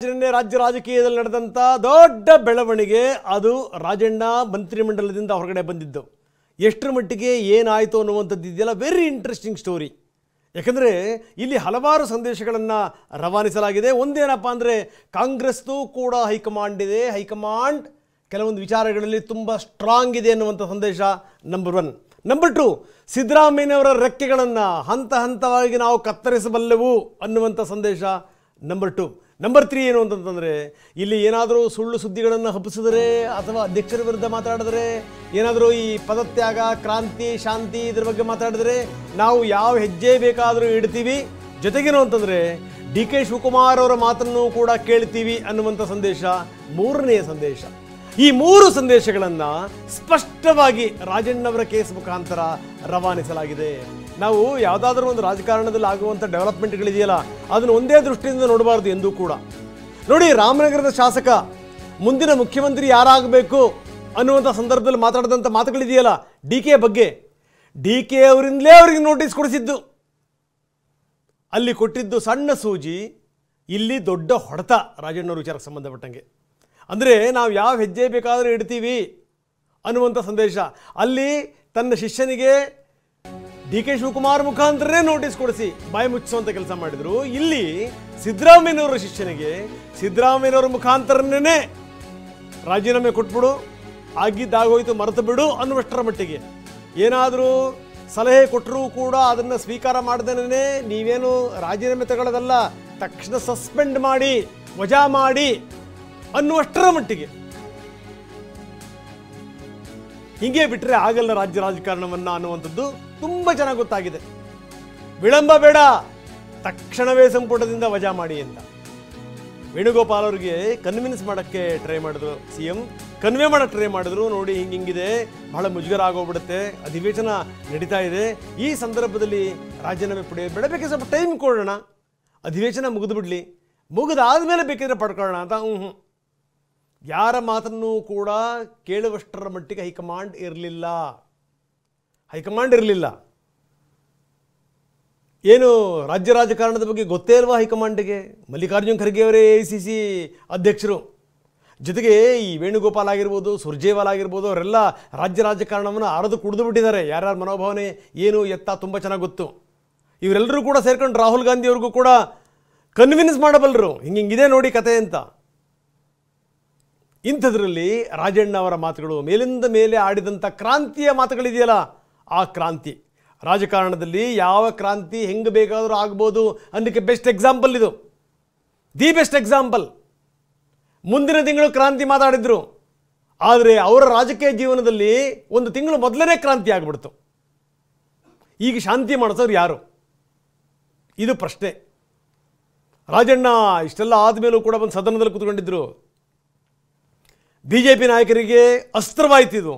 ರಾಜ್ಯ ರಾಜಕೀಯದಲ್ಲಿ ನಡೆದಂತ ದೊಡ್ಡ ಬೆಳವಣಿಗೆ ಅದು ರಾಜಣ್ಣ ಮಂತ್ರಿಮಂಡಲದಿಂದ ಹೊರಗಡೆ ಬಂದಿದ್ದು. ಎಷ್ಟರ ಮಟ್ಟಿಗೆ ಏನಾಯಿತು ಅನ್ನುವಂಥದ್ದು ಇದೆಯಲ್ಲ, ವೆರಿ ಇಂಟ್ರೆಸ್ಟಿಂಗ್ ಸ್ಟೋರಿ. ಯಾಕಂದರೆ ಇಲ್ಲಿ ಹಲವಾರು ಸಂದೇಶಗಳನ್ನು ರವಾನಿಸಲಾಗಿದೆ. ಒಂದೇನಪ್ಪ ಅಂದರೆ, ಕಾಂಗ್ರೆಸ್ದು ಕೂಡ ಹೈಕಮಾಂಡ್ ಇದೆ, ಹೈಕಮಾಂಡ್ ಕೆಲವೊಂದು ವಿಚಾರಗಳಲ್ಲಿ ತುಂಬ ಸ್ಟ್ರಾಂಗ್ ಇದೆ ಅನ್ನುವಂಥ ಸಂದೇಶ ನಂಬರ್ 1. ನಂಬರ್ 2, ಸಿದ್ದರಾಮಯ್ಯನವರ ರೆಕ್ಕೆಗಳನ್ನು ಹಂತ ಹಂತವಾಗಿ ನಾವು ಕತ್ತರಿಸಬಲ್ಲೆವು ಅನ್ನುವಂಥ ಸಂದೇಶ ನಂಬರ್ 2. ನಂಬರ್ 3 ಏನು ಅಂತಂತಂದರೆ, ಇಲ್ಲಿ ಏನಾದರೂ ಸುಳ್ಳು ಸುದ್ದಿಗಳನ್ನು ಹಬ್ಬಿಸಿದರೆ ಅಥವಾ ಅಧ್ಯಕ್ಷರ ವಿರುದ್ಧ ಮಾತಾಡಿದರೆ, ಏನಾದರೂ ಈ ಪದತ್ಯಾಗ, ಕ್ರಾಂತಿ, ಶಾಂತಿ ಇದ್ರ ಬಗ್ಗೆ ಮಾತಾಡಿದರೆ ನಾವು ಯಾವ ಹೆಜ್ಜೆ ಬೇಕಾದರೂ ಇಡ್ತೀವಿ. ಜೊತೆಗೇನು ಅಂತಂದರೆ, DK ಶಿವಕುಮಾರ್ ಅವರ ಮಾತನ್ನು ಕೂಡ ಕೇಳ್ತೀವಿ ಅನ್ನುವಂಥ ಸಂದೇಶ 3ನೇ ಸಂದೇಶ. ಈ 3 ಸಂದೇಶಗಳನ್ನು ಸ್ಪಷ್ಟವಾಗಿ ರಾಜಣ್ಣವರ ಕೇಸ್ ಮುಖಾಂತರ ರವಾನಿಸಲಾಗಿದೆ. ನಾವು ಯಾವುದಾದ್ರೂ ಒಂದು ರಾಜಕಾರಣದಲ್ಲಿ ಆಗುವಂಥ ಡೆವಲಪ್ಮೆಂಟ್ಗಳಿದೆಯಲ್ಲ, ಅದನ್ನು ಒಂದೇ ದೃಷ್ಟಿಯಿಂದ ನೋಡಬಾರ್ದು ಎಂದೂ ಕೂಡ. ನೋಡಿ, ರಾಮನಗರದ ಶಾಸಕ ಮುಂದಿನ ಮುಖ್ಯಮಂತ್ರಿ ಯಾರಾಗಬೇಕು ಅನ್ನುವಂಥ ಸಂದರ್ಭದಲ್ಲಿ ಮಾತಾಡಿದಂಥ ಮಾತುಗಳಿದೆಯಲ್ಲ, DK ಬಗ್ಗೆ, DK ಅವರಿಂದಲೇ ಅವರಿಗೆ ನೋಟಿಸ್ ಕೊಡಿಸಿದ್ದು. ಅಲ್ಲಿ ಕೊಟ್ಟಿದ್ದು ಸಣ್ಣ ಸೂಜಿ, ಇಲ್ಲಿ ದೊಡ್ಡ ಹೊಡೆತ ರಾಜಣ್ಣವ್ರ ವಿಚಾರಕ್ಕೆ ಸಂಬಂಧಪಟ್ಟಂಗೆ. ಅಂದರೆ ನಾವು ಯಾವ ಹೆಜ್ಜೆ ಬೇಕಾದರೂ ಇಡ್ತೀವಿ ಅನ್ನುವಂಥ ಸಂದೇಶ. ಅಲ್ಲಿ ತನ್ನ ಶಿಷ್ಯನಿಗೆ DK ಶಿವಕುಮಾರ್ ಮುಖಾಂತರನೇ ನೋಟಿಸ್ ಕೊಡಿಸಿ ಬಾಯಿ ಮುಚ್ಚಿಸುವಂಥ ಕೆಲಸ ಮಾಡಿದರು. ಇಲ್ಲಿ ಸಿದ್ದರಾಮಯ್ಯನವರ ಶಿಷ್ಯನಿಗೆ ಸಿದ್ದರಾಮಯ್ಯನವರ ಮುಖಾಂತರನೇ ರಾಜೀನಾಮೆ ಕೊಟ್ಬಿಡು, ಆಗಿದ್ದಾಗೋಯ್ತು, ಮರೆತು ಬಿಡು ಅನ್ನುವಷ್ಟರ ಮಟ್ಟಿಗೆ ಏನಾದರೂ ಸಲಹೆ ಕೊಟ್ಟರೂ ಕೂಡ ಅದನ್ನು ಸ್ವೀಕಾರ ಮಾಡ್ದೇನೆ ನೀವೇನು ರಾಜೀನಾಮೆ ತಗೊಳ್ಳೋದಲ್ಲ, ತಕ್ಷಣ ಸಸ್ಪೆಂಡ್ ಮಾಡಿ, ವಜಾ ಮಾಡಿ ಅನ್ನುವಷ್ಟರ ಮಟ್ಟಿಗೆ. ಹೀಗೆ ಬಿಟ್ಟರೆ ಆಗಲ್ಲ ರಾಜ್ಯ ರಾಜಕಾರಣವನ್ನು ಅನ್ನುವಂಥದ್ದು ತುಂಬ ಚೆನ್ನಾಗಿ ಗೊತ್ತಾಗಿದೆ. ವಿಳಂಬ ಬೇಡ, ತಕ್ಷಣವೇ ಸಂಪುಟದಿಂದ ವಜಾ ಮಾಡಿ ಅಂತ ವೇಣುಗೋಪಾಲ್ ಅವರಿಗೆ ಕನ್ವಿನ್ಸ್ ಮಾಡೋಕ್ಕೆ ಟ್ರೈ ಮಾಡಿದ್ರು. CM ಕನ್ವೆ ಮಾಡೋಕ್ಕೆ ಟ್ರೈ ಮಾಡಿದ್ರು. ನೋಡಿ, ಹಿಂಗಿದೆ, ಬಹಳ ಮುಜುಗರ ಆಗೋಗ್ಬಿಡುತ್ತೆ, ಅಧಿವೇಶನ ನಡೀತಾ ಇದೆ, ಈ ಸಂದರ್ಭದಲ್ಲಿ ರಾಜೀನಾಮೆ ಪಡೆಯೋದು ಬೇಡ, ಬೇಕಿದ್ರೆ ಸ್ವಲ್ಪ ಟೈಮ್ ಕೊಡೋಣ, ಅಧಿವೇಶನ ಮುಗಿದು ಬಿಡಲಿ, ಮುಗಿದಾದ್ಮೇಲೆ ಬೇಕಿದ್ರೆ ಪಡ್ಕೊಳ್ಳೋಣ ಅಂತ. ಯಾರ ಮಾತನ್ನು ಕೂಡ ಕೇಳುವಷ್ಟರ ಮಟ್ಟಿಗೆ ಹೈಕಮಾಂಡ್ ಇರಲಿಲ್ಲ. ಏನು ರಾಜ್ಯ ರಾಜಕಾರಣದ ಬಗ್ಗೆ ಗೊತ್ತೇ ಇಲ್ವಾ ಹೈಕಮಾಂಡ್ಗೆ? ಮಲ್ಲಿಕಾರ್ಜುನ್ ಖರ್ಗೆ ಅವರೇ AICC ಅಧ್ಯಕ್ಷರು, ಜೊತೆಗೆ ಈ ವೇಣುಗೋಪಾಲ್ ಆಗಿರ್ಬೋದು, ಸುರ್ಜೇವಾಲ್ ಆಗಿರ್ಬೋದು, ಅವರೆಲ್ಲ ರಾಜ್ಯ ರಾಜಕಾರಣವನ್ನು ಅರದು ಕುಡಿದು ಬಿಟ್ಟಿದ್ದಾರೆ. ಯಾರ್ಯಾರ ಮನೋಭಾವನೆ ಏನು ಎತ್ತ ತುಂಬ ಚೆನ್ನಾಗಿ ಗೊತ್ತು. ಇವರೆಲ್ಲರೂ ಕೂಡ ಸೇರ್ಕೊಂಡು ರಾಹುಲ್ ಗಾಂಧಿ ಅವ್ರಿಗೂ ಕೂಡ ಕನ್ವಿನ್ಸ್ ಮಾಡಬಲ್ಲರು, ಹಿಂಗಿದೆ ನೋಡಿ ಕತೆ ಅಂತ. ಇಂಥದ್ರಲ್ಲಿ ರಾಜಣ್ಣ ಅವರ ಮಾತುಗಳು, ಮೇಲಿಂದ ಮೇಲೆ ಆಡಿದಂಥ ಕ್ರಾಂತಿಯ ಮಾತುಗಳಿದೆಯಲ್ಲ, ಆ ಕ್ರಾಂತಿ ರಾಜಕಾರಣದಲ್ಲಿ ಯಾವ ಕ್ರಾಂತಿ ಹೆಂಗೆ ಬೇಕಾದರೂ ಆಗ್ಬೋದು ಅನ್ನೋಕ್ಕೆ ಬೆಸ್ಟ್ ಎಕ್ಸಾಂಪಲ್ ಇದು, ದಿ ಬೆಸ್ಟ್ ಎಕ್ಸಾಂಪಲ್. ಮುಂದಿನ ತಿಂಗಳು ಕ್ರಾಂತಿ ಮಾತಾಡಿದ್ರು, ಆದರೆ ಅವರ ರಾಜಕೀಯ ಜೀವನದಲ್ಲಿ 1 ತಿಂಗಳು ಮೊದಲನೇ ಕ್ರಾಂತಿ ಆಗಿಬಿಡ್ತು. ಈಗ ಶಾಂತಿ ಮಾಡಿಸೋರು ಯಾರು? ಇದು ಪ್ರಶ್ನೆ. ರಾಜಣ್ಣ ಇಷ್ಟೆಲ್ಲ ಆದಮೇಲೂ ಕೂಡ ಬಂದು ಸದನದಲ್ಲಿ ಕೂತ್ಕೊಂಡಿದ್ರು. BJP ನಾಯಕರಿಗೆ ಅಸ್ತ್ರವಾಯ್ತಿದು.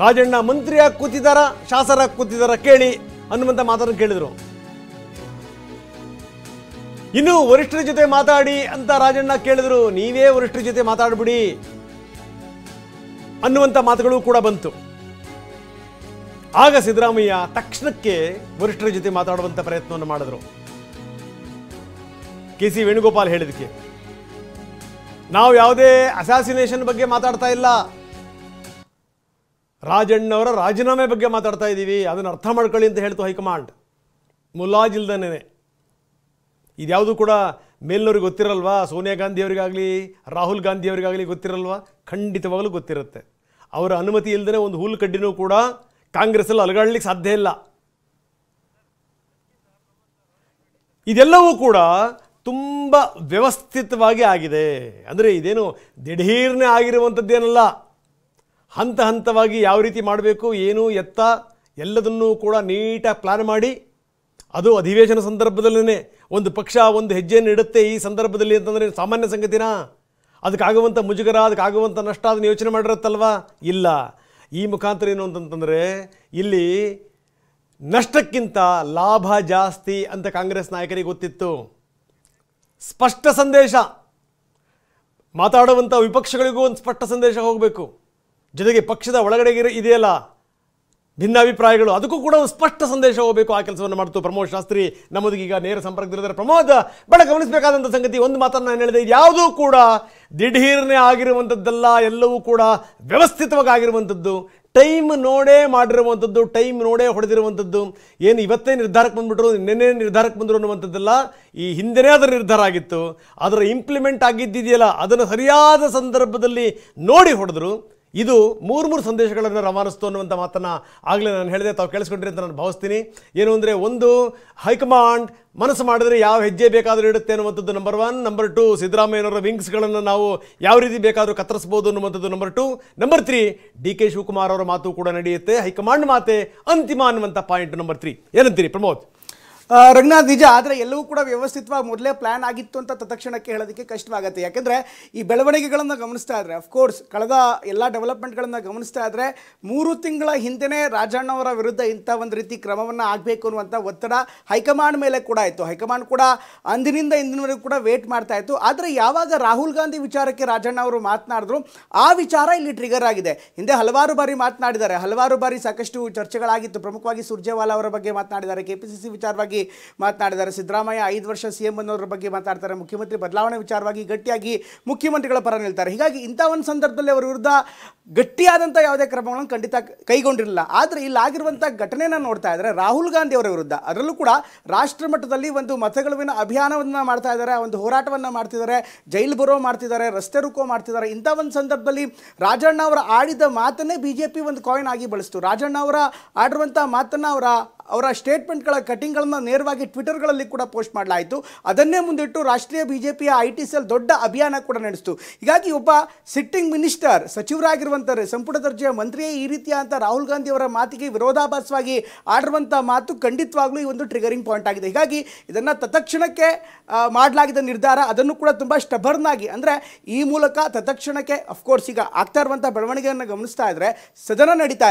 ರಾಜಣ್ಣ ಮಂತ್ರಿಯಾಗಿ ಕೂತಿದ್ದಾರ, ಶಾಸಕರಾಗಿ ಕೂತಿದ್ದಾರ ಕೇಳಿ ಅನ್ನುವಂಥ ಮಾತನ್ನು ಕೇಳಿದರು. ಇನ್ನು ವರಿಷ್ಠರ ಜೊತೆ ಮಾತಾಡಿ ಅಂತ ರಾಜಣ್ಣ ಕೇಳಿದ್ರು. ನೀವೇ ವರಿಷ್ಠರ ಜೊತೆ ಮಾತಾಡ್ಬಿಡಿ ಅನ್ನುವಂಥ ಮಾತುಗಳು ಕೂಡ ಬಂತು. ಆಗ ಸಿದ್ದರಾಮಯ್ಯ ತಕ್ಷಣಕ್ಕೆ ವರಿಷ್ಠರ ಜೊತೆ ಮಾತಾಡುವಂಥ ಪ್ರಯತ್ನವನ್ನು ಮಾಡಿದ್ರು. KC ವೇಣುಗೋಪಾಲ್ ಹೇಳಿದಕ್ಕೆ, ನಾವು ಯಾವುದೇ ಅಸಾಸಿನೇಷನ್ ಬಗ್ಗೆ ಮಾತಾಡ್ತಾ ಇಲ್ಲ, ರಾಜಣ್ಣವರ ರಾಜೀನಾಮೆ ಬಗ್ಗೆ ಮಾತಾಡ್ತಾ ಇದ್ದೀವಿ, ಅದನ್ನು ಅರ್ಥ ಮಾಡ್ಕೊಳ್ಳಿ ಅಂತ ಹೇಳ್ತು ಹೈಕಮಾಂಡ್. ಮುಲಾಜಿಲ್ದನೇ ಇದ್ಯಾವುದು ಕೂಡ ಮೇಲ್ನವ್ರಿಗೆ ಗೊತ್ತಿರಲ್ವಾ? ಸೋನಿಯಾ ಗಾಂಧಿ ಅವರಿಗಾಗಲಿ ರಾಹುಲ್ ಗಾಂಧಿ ಅವರಿಗಾಗಲಿ ಗೊತ್ತಿರಲ್ವಾ? ಖಂಡಿತವಾಗಲೂ ಗೊತ್ತಿರುತ್ತೆ. ಅವರ ಅನುಮತಿ ಇಲ್ಲದೇ ಒಂದು ಹುಲ್ಲು ಕಡ್ಡಿನೂ ಕೂಡ ಕಾಂಗ್ರೆಸ್ಸಲ್ಲಿ ಅಲಗಾಡ್ಲಿಕ್ಕೆ ಸಾಧ್ಯ ಇಲ್ಲ. ಇದೆಲ್ಲವೂ ಕೂಡ ತುಂಬ ವ್ಯವಸ್ಥಿತವಾಗಿ ಆಗಿದೆ. ಅಂದರೆ ಇದೇನು ದಿಢೀರ್ನೇ ಆಗಿರುವಂಥದ್ದೇನಲ್ಲ, ಹಂತ ಹಂತವಾಗಿ ಯಾವ ರೀತಿ ಮಾಡಬೇಕು, ಏನು ಎತ್ತ ಎಲ್ಲದನ್ನೂ ಕೂಡ ನೀಟಾಗಿ ಪ್ಲಾನ್ ಮಾಡಿ, ಅದು ಅಧಿವೇಶನ ಸಂದರ್ಭದಲ್ಲೇ ಒಂದು ಪಕ್ಷ ಒಂದು ಹೆಜ್ಜೆಯನ್ನು ಇಡುತ್ತೆ ಈ ಸಂದರ್ಭದಲ್ಲಿ ಅಂತಂದರೆ ಸಾಮಾನ್ಯ ಸಂಗತಿನಾ? ಅದಕ್ಕಾಗುವಂಥ ಮುಜುಗರ, ಅದಕ್ಕಾಗುವಂಥ ನಷ್ಟ ಅದನ್ನು ಯೋಚನೆ ಮಾಡಿರುತ್ತಲ್ವಾ? ಇಲ್ಲ. ಈ ಮುಖಾಂತರ ಏನು ಅಂತಂತಂದರೆ, ಇಲ್ಲಿ ನಷ್ಟಕ್ಕಿಂತ ಲಾಭ ಜಾಸ್ತಿ ಅಂತ ಕಾಂಗ್ರೆಸ್ ನಾಯಕರಿಗೆ ಗೊತ್ತಿತ್ತು. ಸ್ಪಷ್ಟ ಸಂದೇಶ, ಮಾತಾಡುವಂಥ ವಿಪಕ್ಷಗಳಿಗೂ ಒಂದು ಸ್ಪಷ್ಟ ಸಂದೇಶ ಹೋಗಬೇಕು. ಜೊತೆಗೆ ಪಕ್ಷದ ಒಳಗಡೆ ಇದೆಯಲ್ಲ ಭಿನ್ನಾಭಿಪ್ರಾಯಗಳು, ಅದಕ್ಕೂ ಕೂಡ ಒಂದು ಸ್ಪಷ್ಟ ಸಂದೇಶ ಹೋಗಬೇಕು. ಆ ಕೆಲಸವನ್ನು ಮಾಡ್ತು ಪ್ರಮೋದ್ ಶಾಸ್ತ್ರಿ ನಮ್ಮದೀಗ ನೇರ ಸಂಪರ್ಕದಲ್ಲಿದ್ದಾರೆ. ಪ್ರಮೋದ್, ಬಹಳ ಗಮನಿಸಬೇಕಾದಂಥ ಸಂಗತಿ, ಒಂದು ಮಾತನ್ನು ನಾನು ಹೇಳಿದೆ, ಯಾವುದೂ ಕೂಡ ದಿಢೀರ್ನೆ ಆಗಿರುವಂಥದ್ದಲ್ಲ, ಎಲ್ಲವೂ ಕೂಡ ವ್ಯವಸ್ಥಿತವಾಗಿ ಆಗಿರುವಂಥದ್ದು, ಟೈಮ್ ನೋಡೇ ಮಾಡಿರುವಂಥದ್ದು, ಟೈಮ್ ನೋಡೇ ಹೊಡೆದಿರುವಂಥದ್ದು. ಏನು ಇವತ್ತೇ ನಿರ್ಧಾರಕ್ಕೆ ಬಂದುಬಿಟ್ರು, ನಿನ್ನೆ ನಿರ್ಧಾರಕ್ಕೆ ಬಂದರು ಅನ್ನುವಂಥದ್ದಲ್ಲ, ಈ ಹಿಂದೆನೇ ಅದರ ನಿರ್ಧಾರ ಆಗಿತ್ತು. ಅದರ ಇಂಪ್ಲಿಮೆಂಟ್ ಆಗಿದ್ದಿದೆಯಲ್ಲ, ಅದನ್ನು ಸರಿಯಾದ ಸಂದರ್ಭದಲ್ಲಿ ನೋಡಿ ಹೊಡೆದ್ರು. ಇದು ಮೂರು ಸಂದೇಶಗಳನ್ನು ರವಾನಿಸ್ತು ಅನ್ನುವಂಥ ಮಾತನ್ನು ಆಗಲೇ ನಾನು ಹೇಳಿದೆ, ತಾವು ಕೇಳಿಸ್ಕೊಂಡ್ರಿ ಅಂತ ನಾನು ಭಾವಿಸ್ತೀನಿ. ಏನು ಅಂದರೆ, ಒಂದು, ಹೈಕಮಾಂಡ್ ಮನಸ್ಸು ಮಾಡಿದ್ರೆ ಯಾವ ಹೆಜ್ಜೆ ಬೇಕಾದರೂ ಇಡುತ್ತೆ ಅನ್ನುವಂಥದ್ದು ನಂಬರ್ 1. ನಂಬರ್ 2, ಸಿದ್ದರಾಮಯ್ಯನವರ ವಿಂಗ್ಸ್ಗಳನ್ನು ನಾವು ಯಾವ ರೀತಿ ಬೇಕಾದರೂ ಕತ್ತರಿಸ್ಬೋದು ಅನ್ನುವಂಥದ್ದು ನಂಬರ್ 2. ನಂಬರ್ 3, DK ಶಿವಕುಮಾರ್ ಅವರ ಮಾತು ಕೂಡ ನಡೆಯುತ್ತೆ, ಹೈಕಮಾಂಡ್ ಮಾತೆ ಅಂತಿಮ ಅನ್ನುವಂಥ ಪಾಯಿಂಟ್ ನಂಬರ್ 3. ಏನಂತೀರಿ ಪ್ರಮೋದ್? ರಂಗನಾಥ್, ನಿಜ. ಆದರೆ ಎಲ್ಲವೂ ಕೂಡ ವ್ಯವಸ್ಥಿತವಾಗಿ ಮೊದಲೇ ಪ್ಲಾನ್ ಆಗಿತ್ತು ಅಂತ ತಕ್ಷಣಕ್ಕೆ ಹೇಳೋದಕ್ಕೆ ಕಷ್ಟವಾಗುತ್ತೆ. ಯಾಕೆಂದರೆ ಈ ಬೆಳವಣಿಗೆಗಳನ್ನು ಗಮನಿಸ್ತಾ ಇದ್ರೆ, ಅಫ್ಕೋರ್ಸ್ ಕಳೆದ ಎಲ್ಲ ಡೆವಲಪ್ಮೆಂಟ್ಗಳನ್ನು ಗಮನಿಸ್ತಾ ಇದ್ರೆ 3 ತಿಂಗಳ ಹಿಂದೆನೇ ರಾಜಣ್ಣವರ ವಿರುದ್ಧ ಇಂಥ ಒಂದು ರೀತಿ ಕ್ರಮವನ್ನು ಆಗಬೇಕು ಅನ್ನುವಂಥ ಒತ್ತಡ ಹೈಕಮಾಂಡ್ ಮೇಲೆ ಕೂಡ ಇತ್ತು. ಹೈಕಮಾಂಡ್ ಕೂಡ ಅಂದಿನಿಂದ ಇಂದಿನವರೆಗೂ ಕೂಡ ವೇಟ್ ಮಾಡ್ತಾ ಇತ್ತು. ಆದರೆ ಯಾವಾಗ ರಾಹುಲ್ ಗಾಂಧಿ ವಿಚಾರಕ್ಕೆ ರಾಜಣ್ಣ ಅವರು ಮಾತನಾಡಿದ್ರು, ಆ ವಿಚಾರ ಇಲ್ಲಿ ಟ್ರಿಗರ್ ಆಗಿದೆ. ಹಿಂದೆ ಹಲವಾರು ಬಾರಿ ಮಾತನಾಡಿದ್ದಾರೆ, ಹಲವಾರು ಬಾರಿ ಸಾಕಷ್ಟು ಚರ್ಚೆಗಳಾಗಿತ್ತು. ಪ್ರಮುಖವಾಗಿ ಸುರ್ಜೇವಾಲಾ ಅವರ ಬಗ್ಗೆ ಮಾತನಾಡಿದ್ದಾರೆ, KPCC ವಿಚಾರವಾಗಿ ಮಾತನಾಡಿದ್ದಾರೆ, ಸಿದ್ದರಾಮಯ್ಯ 5 ವರ್ಷ CM ಅನ್ನೋದ್ರ ಬಗ್ಗೆ ಮಾತಾಡ್ತಾರೆ, ಮುಖ್ಯಮಂತ್ರಿ ಬದಲಾವಣೆ ವಿಚಾರವಾಗಿ ಗಟ್ಟಿಯಾಗಿ ಮುಖ್ಯಮಂತ್ರಿಗಳ ಪರ ನಿಲ್ತಾರೆ. ಹೀಗಾಗಿ ಇಂಥ ಒಂದು ಸಂದರ್ಭದಲ್ಲಿ ಅವರ ವಿರುದ್ಧ ಗಟ್ಟಿಯಾದಂಥ ಯಾವುದೇ ಕ್ರಮಗಳನ್ನು ಖಂಡಿತ ಕೈಗೊಂಡಿರಲಿಲ್ಲ. ಆದರೆ ಇಲ್ಲಾಗಿರುವಂಥ ಘಟನೆಯನ್ನು ನೋಡ್ತಾ ಇದ್ದಾರೆ, ರಾಹುಲ್ ಗಾಂಧಿ ಅವರ ವಿರುದ್ಧ, ಅದರಲ್ಲೂ ಕೂಡ ರಾಷ್ಟ್ರ ಮಟ್ಟದಲ್ಲಿ ಒಂದು ಮತಗೆಲುವಿನ ಅಭಿಯಾನವನ್ನು ಮಾಡ್ತಾ ಇದ್ದಾರೆ, ಒಂದು ಹೋರಾಟವನ್ನು ಮಾಡ್ತಿದ್ದಾರೆ, ಜೈಲು ಬರೋ ಮಾಡ್ತಿದ್ದಾರೆ, ರಸ್ತೆ ರುಕೋ ಮಾಡ್ತಿದ್ದಾರೆ. ಇಂಥ ಒಂದು ಸಂದರ್ಭದಲ್ಲಿ ರಾಜಣ್ಣ ಅವರ ಆಡಿದ ಮಾತನ್ನೇ BJP ಒಂದು ಕಾಯಿನ್ ಆಗಿ ಬಳಸ್ತು. ರಾಜಣ್ಣ ಅವರ ಆಡಿರುವಂಥ ಮಾತನ್ನು ಅವರ ಸ್ಟೇಟ್ಮೆಂಟ್ಗಳ ಕಟಿಂಗ್ಗಳನ್ನು ನೇರವಾಗಿ ಟ್ವಿಟರ್ಗಳಲ್ಲಿ ಕೂಡ ಪೋಸ್ಟ್ ಮಾಡಲಾಯಿತು. ಅದನ್ನೇ ಮುಂದಿಟ್ಟು ರಾಷ್ಟ್ರೀಯ BJPಯ IT ಸೆಲ್ ದೊಡ್ಡ ಅಭಿಯಾನ ಕೂಡ ನಡೆಸಿತು. ಹೀಗಾಗಿ ಒಬ್ಬ ಸಿಟ್ಟಿಂಗ್ ಮಿನಿಸ್ಟರ್, ಸಚಿವರಾಗಿರುವಂಥ ಸಂಪುಟ ದರ್ಜೆಯ ಮಂತ್ರಿಯೇ ಈ ರೀತಿಯ ಅಂತ ರಾಹುಲ್ ಗಾಂಧಿ ಅವರ ಮಾತಿಗೆ ವಿರೋಧಾಭಾಸವಾಗಿ ಆಡಿರುವಂಥ ಮಾತು ಖಂಡಿತವಾಗ್ಲೂ ಈ ಒಂದು ಟ್ರಿಗರಿಂಗ್ ಪಾಯಿಂಟ್ ಆಗಿದೆ. ಹೀಗಾಗಿ ಇದನ್ನು ತತ್ಕ್ಷಣಕ್ಕೆ ಮಾಡಲಾಗಿದ್ದ ನಿರ್ಧಾರ, ಅದನ್ನು ಕೂಡ ತುಂಬ ಸ್ಟಬರ್ನ್ ಆಗಿ, ಅಂದರೆ ಈ ಮೂಲಕ ತತ್ಕ್ಷಣಕ್ಕೆ, ಅಫ್ಕೋರ್ಸ್ ಈಗ ಆಗ್ತಾ ಇರುವಂಥ ಬೆಳವಣಿಗೆಯನ್ನು ಗಮನಿಸ್ತಾ ಇದ್ರೆ, ಸದನ ನಡೀತಾ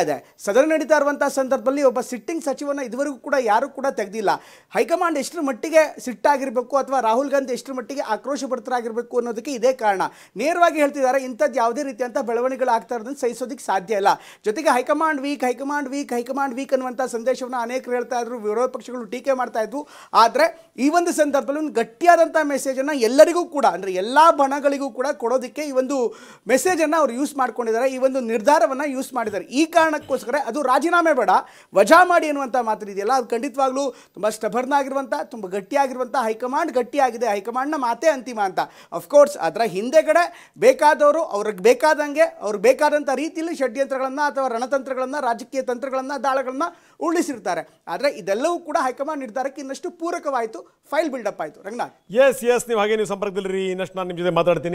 ಇರುವಂಥ ಸಂದರ್ಭದಲ್ಲಿ ಒಬ್ಬ ಸಿಟ್ಟಿಂಗ್ ಸಚಿವನ ಇದುವರೆಗೂ ಕೂಡ ಯಾರೂ ಕೂಡ ತೆಗೆದಿಲ್ಲ. ಹೈಕಮಾಂಡ್ ಎಷ್ಟರ ಮಟ್ಟಿಗೆ ಸಿಟ್ಟಾಗಿರಬೇಕು ಅಥವಾ ರಾಹುಲ್ ಗಾಂಧಿ ಎಷ್ಟರ ಮಟ್ಟಿಗೆ ಆಕ್ರೋಶಭರಿತರಾಗಿರಬೇಕು ಅನ್ನೋದಕ್ಕೆ ಇದೇ ಕಾರಣ. ನೇರವಾಗಿ ಹೇಳ್ತಿದ್ದಾರೆ, ಇಂಥದ್ದು ಯಾವುದೇ ರೀತಿಯಂಥ ಬೆಳವಣಿಗೆಗಳು ಆಗ್ತಾ ಇರೋದನ್ನು ಸಹಿಸೋದಕ್ಕೆ ಸಾಧ್ಯ ಇಲ್ಲ. ಜೊತೆಗೆ ಹೈಕಮಾಂಡ್ ವೀಕ್ ಅನ್ನುವಂಥ ಸಂದೇಶವನ್ನು ಅನೇಕರು ಹೇಳ್ತಾ ಇದ್ರು, ವಿರೋಧ ಪಕ್ಷಗಳು ಟೀಕೆ ಮಾಡ್ತಾ ಇದ್ವು. ಆದರೆ ಈ ಒಂದು ಸಂದರ್ಭದಲ್ಲಿ ಒಂದು ಗಟ್ಟಿಯಾದಂಥ ಮೆಸೇಜನ್ನು ಎಲ್ಲರಿಗೂ ಕೂಡ, ಅಂದರೆ ಎಲ್ಲ ಬಣಗಳಿಗೂ ಕೂಡ ಕೊಡೋದಕ್ಕೆ ಈ ಒಂದು ಮೆಸೇಜನ್ನು ಅವರು ಯೂಸ್ ಮಾಡ್ಕೊಂಡಿದ್ದಾರೆ, ಈ ಒಂದು ನಿರ್ಧಾರವನ್ನು ಯೂಸ್ ಮಾಡಿದ್ದಾರೆ. ಈ ಕಾರಣಕ್ಕೋಸ್ಕರ ಅದು ರಾಜೀನಾಮೆ ಬೇಡ, ವಜಾ ಮಾಡಿ ಅನ್ನುವಂಥ ಮಾತು ಇದೆಯಲ್ಲ, ಅದು ಖಂಡಿತವಾಗ್ಲೂ ತುಂಬ ಸ್ಟಬರ್ನ್ ಆಗಿರುವಂಥ, ತುಂಬ ಗಟ್ಟಿಯಾಗಿರುವಂಥ, ಹೈಕಮಾಂಡ್ ಗಟ್ಟಿಯಾಗಿದೆ, ಹೈಕಮಾಂಡ್ನ ಮಾತೇ ಅಂತಿಮ ಅಂತ. ಅಫ್ಕೋರ್ಸ್ ಅದರ ಹಿಂದೆಗಡೆ ಬೇಕಾದವರು ಅವ್ರಿಗೆ ಬೇಕಾದಂಗೆ, ಅವ್ರಿಗೆ ಬೇಕಾದಂಥ ರೀತಿಯಲ್ಲಿ ಷಡ್ಯಂತ್ರಗಳನ್ನು ಅಥವಾ ರಣತಂತ್ರಗಳನ್ನು, ರಾಜಕೀಯ ತಂತ್ರಗಳನ್ನು, ದಾಳಗಳನ್ನು ಉರುಳಿಸಿರ್ತಾರೆ. ಆದರೆ ಇದೆಲ್ಲವೂ ಕೂಡ ಹೈಕಮಾಂಡ್ ನಿರ್ಧಾರಕ್ಕೆ ಇನ್ನಷ್ಟು ಪೂರಕವಾಯಿತು, ಫೈಲ್ ಬಿಲ್ಡಪ್ ಆಯಿತು. ರಂಗನಾಥ್, ಎಸ್ ನೀವು ಸಂಪರ್ಕದಲ್ಲಿ ಇನ್ನಷ್ಟು ನಾನು ನಿಮ್ಮ ಜೊತೆ ಮಾತಾಡ್ತೀನಿ.